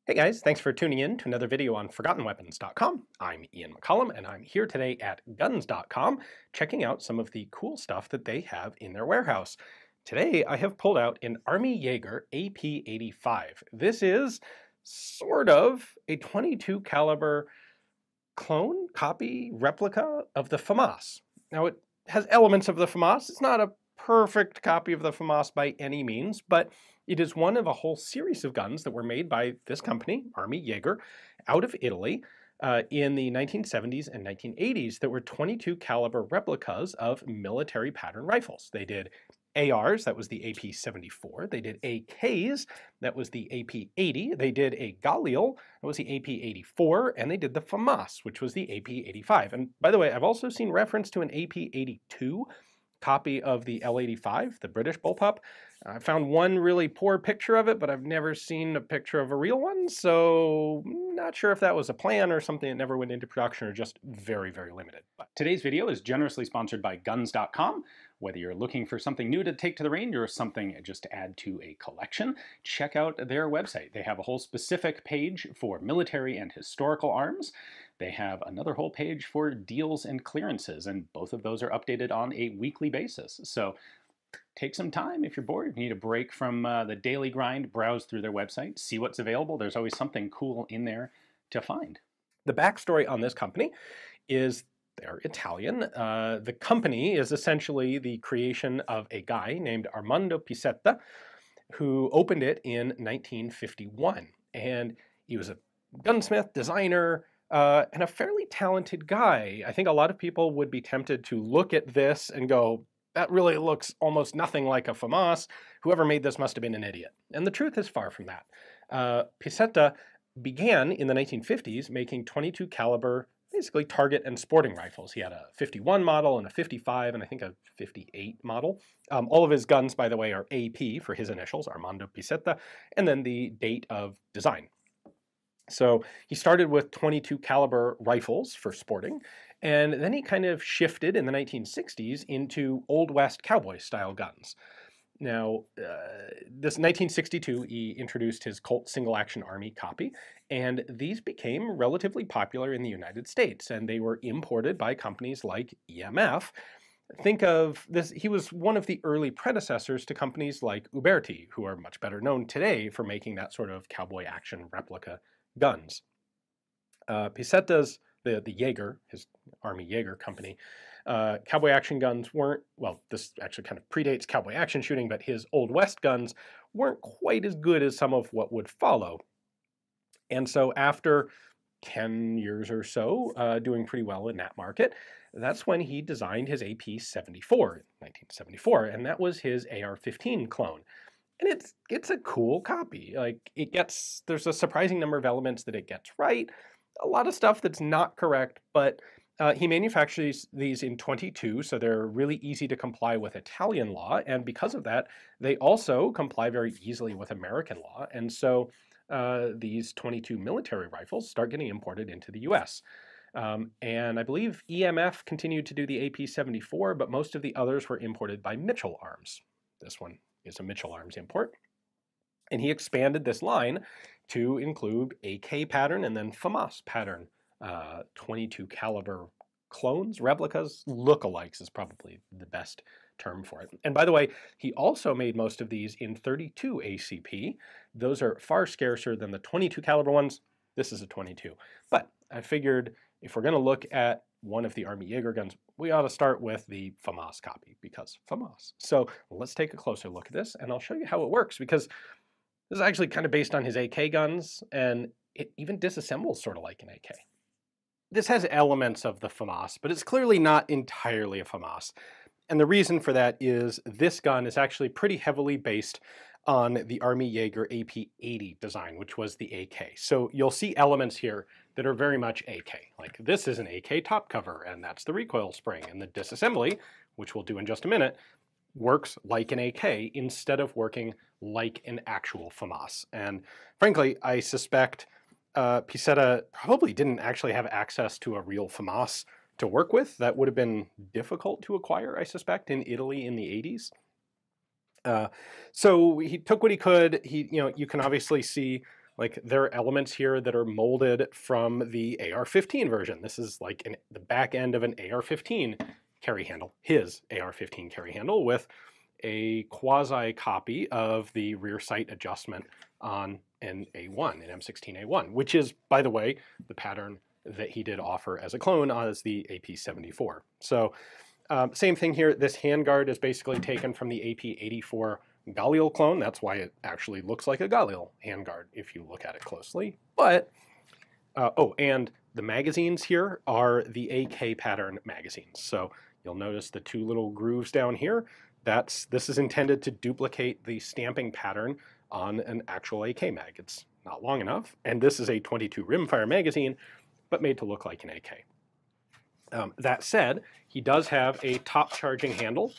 Hey guys, thanks for tuning in to another video on ForgottenWeapons.com. I'm Ian McCollum, and I'm here today at Guns.com, checking out some of the cool stuff that they have in their warehouse. Today, I have pulled out an Armi Jager AP85. This is sort of a .22 caliber clone, copy, replica of the FAMAS. Now, it has elements of the FAMAS. It's not a perfect copy of the FAMAS by any means, but it is one of a whole series of guns that were made by this company, Armi Jager, out of Italy in the 1970s and 1980s that were .22 caliber replicas of military pattern rifles. They did ARs, that was the AP-74. They did AKs, that was the AP-80. They did a Galil, that was the AP-84. And they did the FAMAS, which was the AP-85. And by the way, I've also seen reference to an AP-82 copy of the L85, the British bullpup. I found one really poor picture of it, but I've never seen a picture of a real one, so not sure if that was a plan or something that never went into production or just very, very limited. But today's video is generously sponsored by Guns.com. Whether you're looking for something new to take to the range or something just to add to a collection, check out their website. They have a whole specific page for military and historical arms. They have another whole page for deals and clearances, and both of those are updated on a weekly basis. So take some time if you're bored, if you need a break from the daily grind, browse through their website, see what's available. There's always something cool in there to find. The backstory on this company is they're Italian. The company is essentially the creation of a guy named Armando Piscetta, who opened it in 1951. And he was a gunsmith, designer, and a fairly talented guy. I think a lot of people would be tempted to look at this and go, that really looks almost nothing like a FAMAS. Whoever made this must have been an idiot. And the truth is far from that. Piscetta began in the 1950s making .22 caliber basically target and sporting rifles. He had a 51 model and a 55 and I think a 58 model. All of his guns, by the way, are AP for his initials, Armando Piscetta, and then the date of design. So he started with .22 caliber rifles for sporting, and then he kind of shifted in the 1960s into Old West cowboy style guns. Now, this 1962, he introduced his Colt single-action Army copy, and these became relatively popular in the United States, and they were imported by companies like EMF. Think of this, he was one of the early predecessors to companies like Uberti, who are much better known today for making that sort of cowboy action replica guns. Piscetta's, the Jaeger, his Armi Jager company, cowboy action guns weren't, well, this actually kind of predates cowboy action shooting, but his Old West guns weren't quite as good as some of what would follow. And so after 10 years or so, doing pretty well in that market, that's when he designed his AP-74 in 1974, and that was his AR-15 clone. And it's a cool copy. Like, there's a surprising number of elements that it gets right, a lot of stuff that's not correct, but he manufactures these in .22, so they're really easy to comply with Italian law, and because of that, they also comply very easily with American law, and so these .22 military rifles start getting imported into the US. And I believe EMF continued to do the AP-74, but most of the others were imported by Mitchell Arms. This one is a Mitchell Arms import. And he expanded this line to include AK pattern and then FAMAS pattern, .22 caliber clones, replicas, lookalikes is probably the best term for it. And by the way, he also made most of these in .32 ACP. Those are far scarcer than the .22 caliber ones. This is a .22. But I figured if we're going to look at one of the Armi Jager guns, we ought to start with the FAMAS copy, because FAMAS. So let's take a closer look at this, and I'll show you how it works, because this is actually kind of based on his AK guns, and it even disassembles sort of like an AK. This has elements of the FAMAS, but it's clearly not entirely a FAMAS. And the reason for that is this gun is actually pretty heavily based on the Armi Jager AP-80 design, which was the AK. So you'll see elements here that are very much AK. Like this is an AK top cover, and that's the recoil spring. And the disassembly, which we'll do in just a minute, works like an AK instead of working like an actual FAMAS. And frankly, I suspect Piscetta probably didn't actually have access to a real FAMAS to work with. That would have been difficult to acquire, I suspect, in Italy in the 80s. So he took what he could. You can obviously see Like there are elements here that are molded from the AR-15 version. This is like the back end of an AR-15 carry handle, his AR-15 carry handle, with a quasi copy of the rear sight adjustment on an A1, an M16A1, which is, by the way, the pattern that he did offer as a clone as the AP-74. So same thing here. This handguard is basically taken from the AP-84 Galil clone. That's why it actually looks like a Galil handguard if you look at it closely. But, oh, and the magazines here are the AK pattern magazines. So you'll notice the two little grooves down here. This is intended to duplicate the stamping pattern on an actual AK mag. It's not long enough, and this is a 22 rimfire magazine, but made to look like an AK. That said, he does have a top charging handle,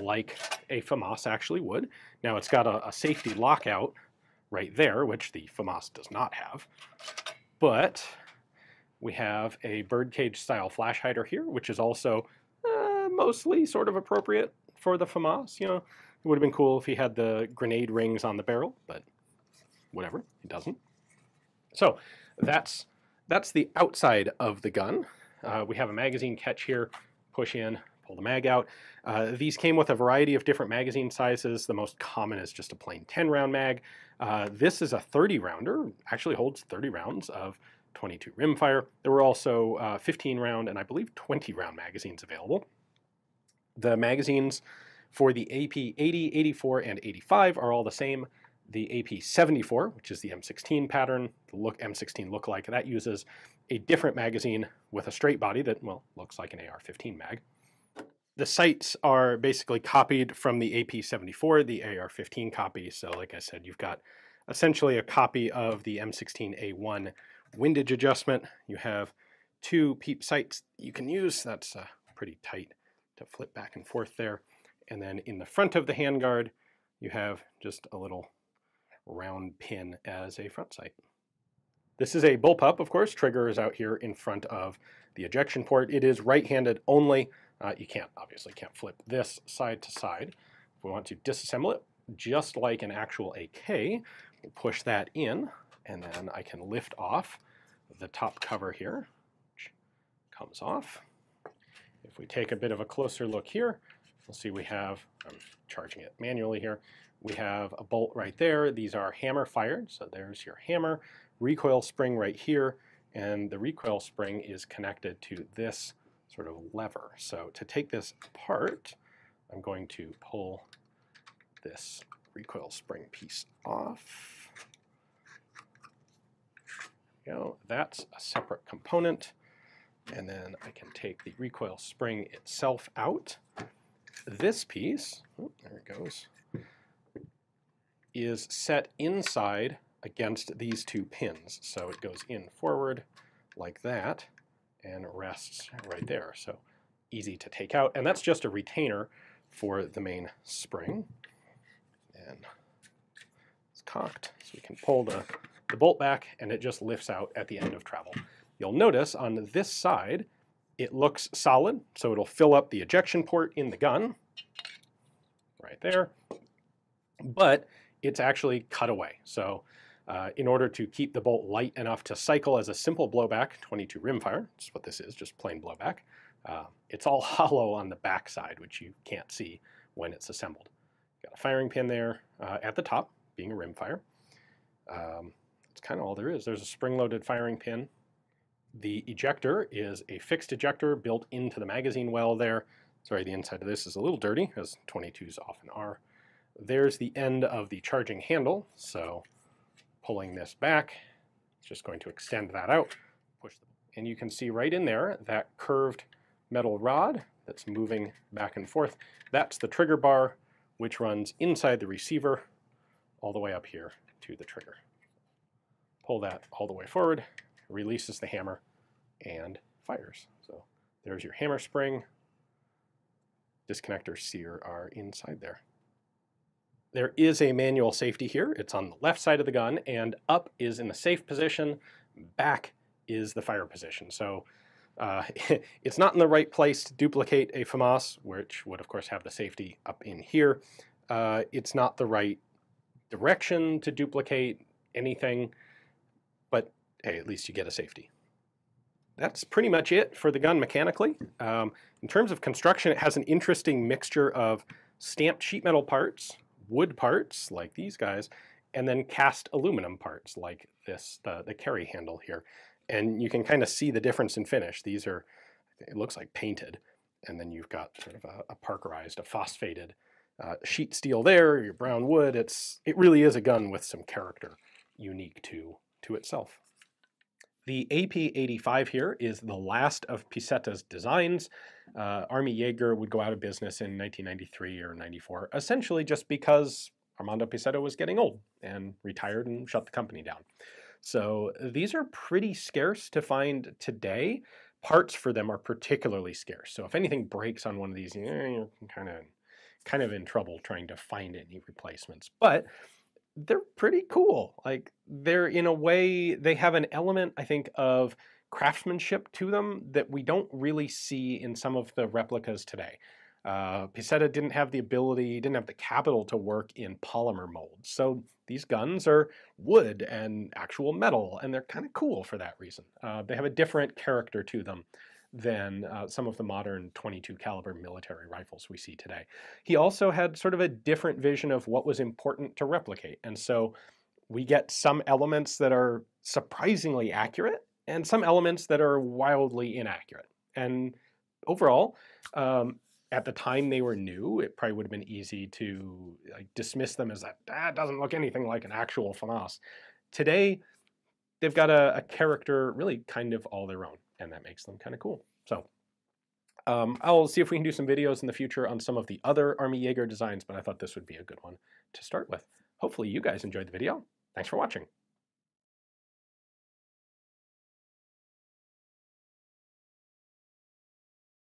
like a FAMAS actually would. Now it's got a safety lockout right there, which the FAMAS does not have. But we have a birdcage style flash hider here, which is also mostly sort of appropriate for the FAMAS. You know, it would have been cool if he had the grenade rings on the barrel, but whatever, he doesn't. So that's the outside of the gun. We have a magazine catch here, push in, pull the mag out. These came with a variety of different magazine sizes. The most common is just a plain 10-round mag. This is a 30-rounder, actually holds 30 rounds of 22 rimfire. There were also 15-round and I believe 20-round magazines available. The magazines for the AP-80, 84, and 85 are all the same. The AP-74, which is the M16 pattern, the M16 lookalike, that uses a different magazine with a straight body that, well, looks like an AR-15 mag. The sights are basically copied from the AP-74, the AR-15 copy. So like I said, you've got essentially a copy of the M16A1 windage adjustment. You have two peep sights you can use. That's pretty tight to flip back and forth there. And then in the front of the handguard, you have just a little round pin as a front sight. This is a bullpup, of course. Trigger is out here in front of the ejection port. It is right-handed only. You obviously can't flip this side to side. If we want to disassemble it, just like an actual AK, we'll push that in, and then I can lift off the top cover here, which comes off. If we take a bit of a closer look here, we'll see we have, I'm charging it manually here, we have a bolt right there. These are hammer fired, so there's your hammer. Recoil spring right here, and the recoil spring is connected to this sort of lever. So to take this apart, I'm going to pull this recoil spring piece off. There we go. That's a separate component. And then I can take the recoil spring itself out. This piece, oh, there it goes, is set inside against these two pins. So it goes in forward like that and rests right there. So easy to take out. And that's just a retainer for the main spring. And it's cocked, so we can pull the bolt back and it just lifts out at the end of travel. You'll notice on this side, it looks solid, so it'll fill up the ejection port in the gun, right there, but it's actually cut away. So in order to keep the bolt light enough to cycle as a simple blowback, 22 rimfire, that's what this is, just plain blowback, it's all hollow on the back side, which you can't see when it's assembled. Got a firing pin there at the top, being a rimfire. That's kind of all there is. There's a spring-loaded firing pin. The ejector is a fixed ejector built into the magazine well there. Sorry, the inside of this is a little dirty, as 22s often are. There's the end of the charging handle, so pulling this back, it's just going to extend that out. And you can see right in there that curved metal rod that's moving back and forth. That's the trigger bar, which runs inside the receiver all the way up here to the trigger. Pull that all the way forward, releases the hammer, and fires. So there's your hammer spring. Disconnector sear are inside there. There is a manual safety here. It's on the left side of the gun, and up is in the safe position, back is the fire position. So it's not in the right place to duplicate a FAMAS, which would of course have the safety up in here. It's not the right direction to duplicate anything, but hey, at least you get a safety. That's pretty much it for the gun mechanically. In terms of construction, it has an interesting mixture of stamped sheet metal parts, wood parts like these guys, and then cast aluminum parts like this, the carry handle here. And you can kind of see the difference in finish. These are, it looks like painted, and then you've got sort of a parkerized, a phosphated sheet steel there, your brown wood. It really is a gun with some character unique to itself. The AP85 here is the last of Piscetta's designs. Armi Jager would go out of business in 1993 or 94, essentially just because Armando Piscetta was getting old and retired and shut the company down. So these are pretty scarce to find today. Parts for them are particularly scarce. So if anything breaks on one of these, you're kind of in trouble trying to find any replacements. But they're pretty cool. Like, they're, in a way, they have an element, I think, of craftsmanship to them that we don't really see in some of the replicas today. Piscetta didn't have the ability, didn't have the capital to work in polymer molds. So these guns are wood and actual metal, and they're kind of cool for that reason. They have a different character to them than some of the modern .22 caliber military rifles we see today. He also had sort of a different vision of what was important to replicate. And so we get some elements that are surprisingly accurate and some elements that are wildly inaccurate. And overall, at the time they were new, it probably would have been easy to dismiss them as that doesn't look anything like an actual FAMAS. Today, they've got a character really kind of all their own, and that makes them kind of cool. So I'll see if we can do some videos in the future on some of the other Armi Jager designs, but I thought this would be a good one to start with. Hopefully you guys enjoyed the video. Thanks for watching.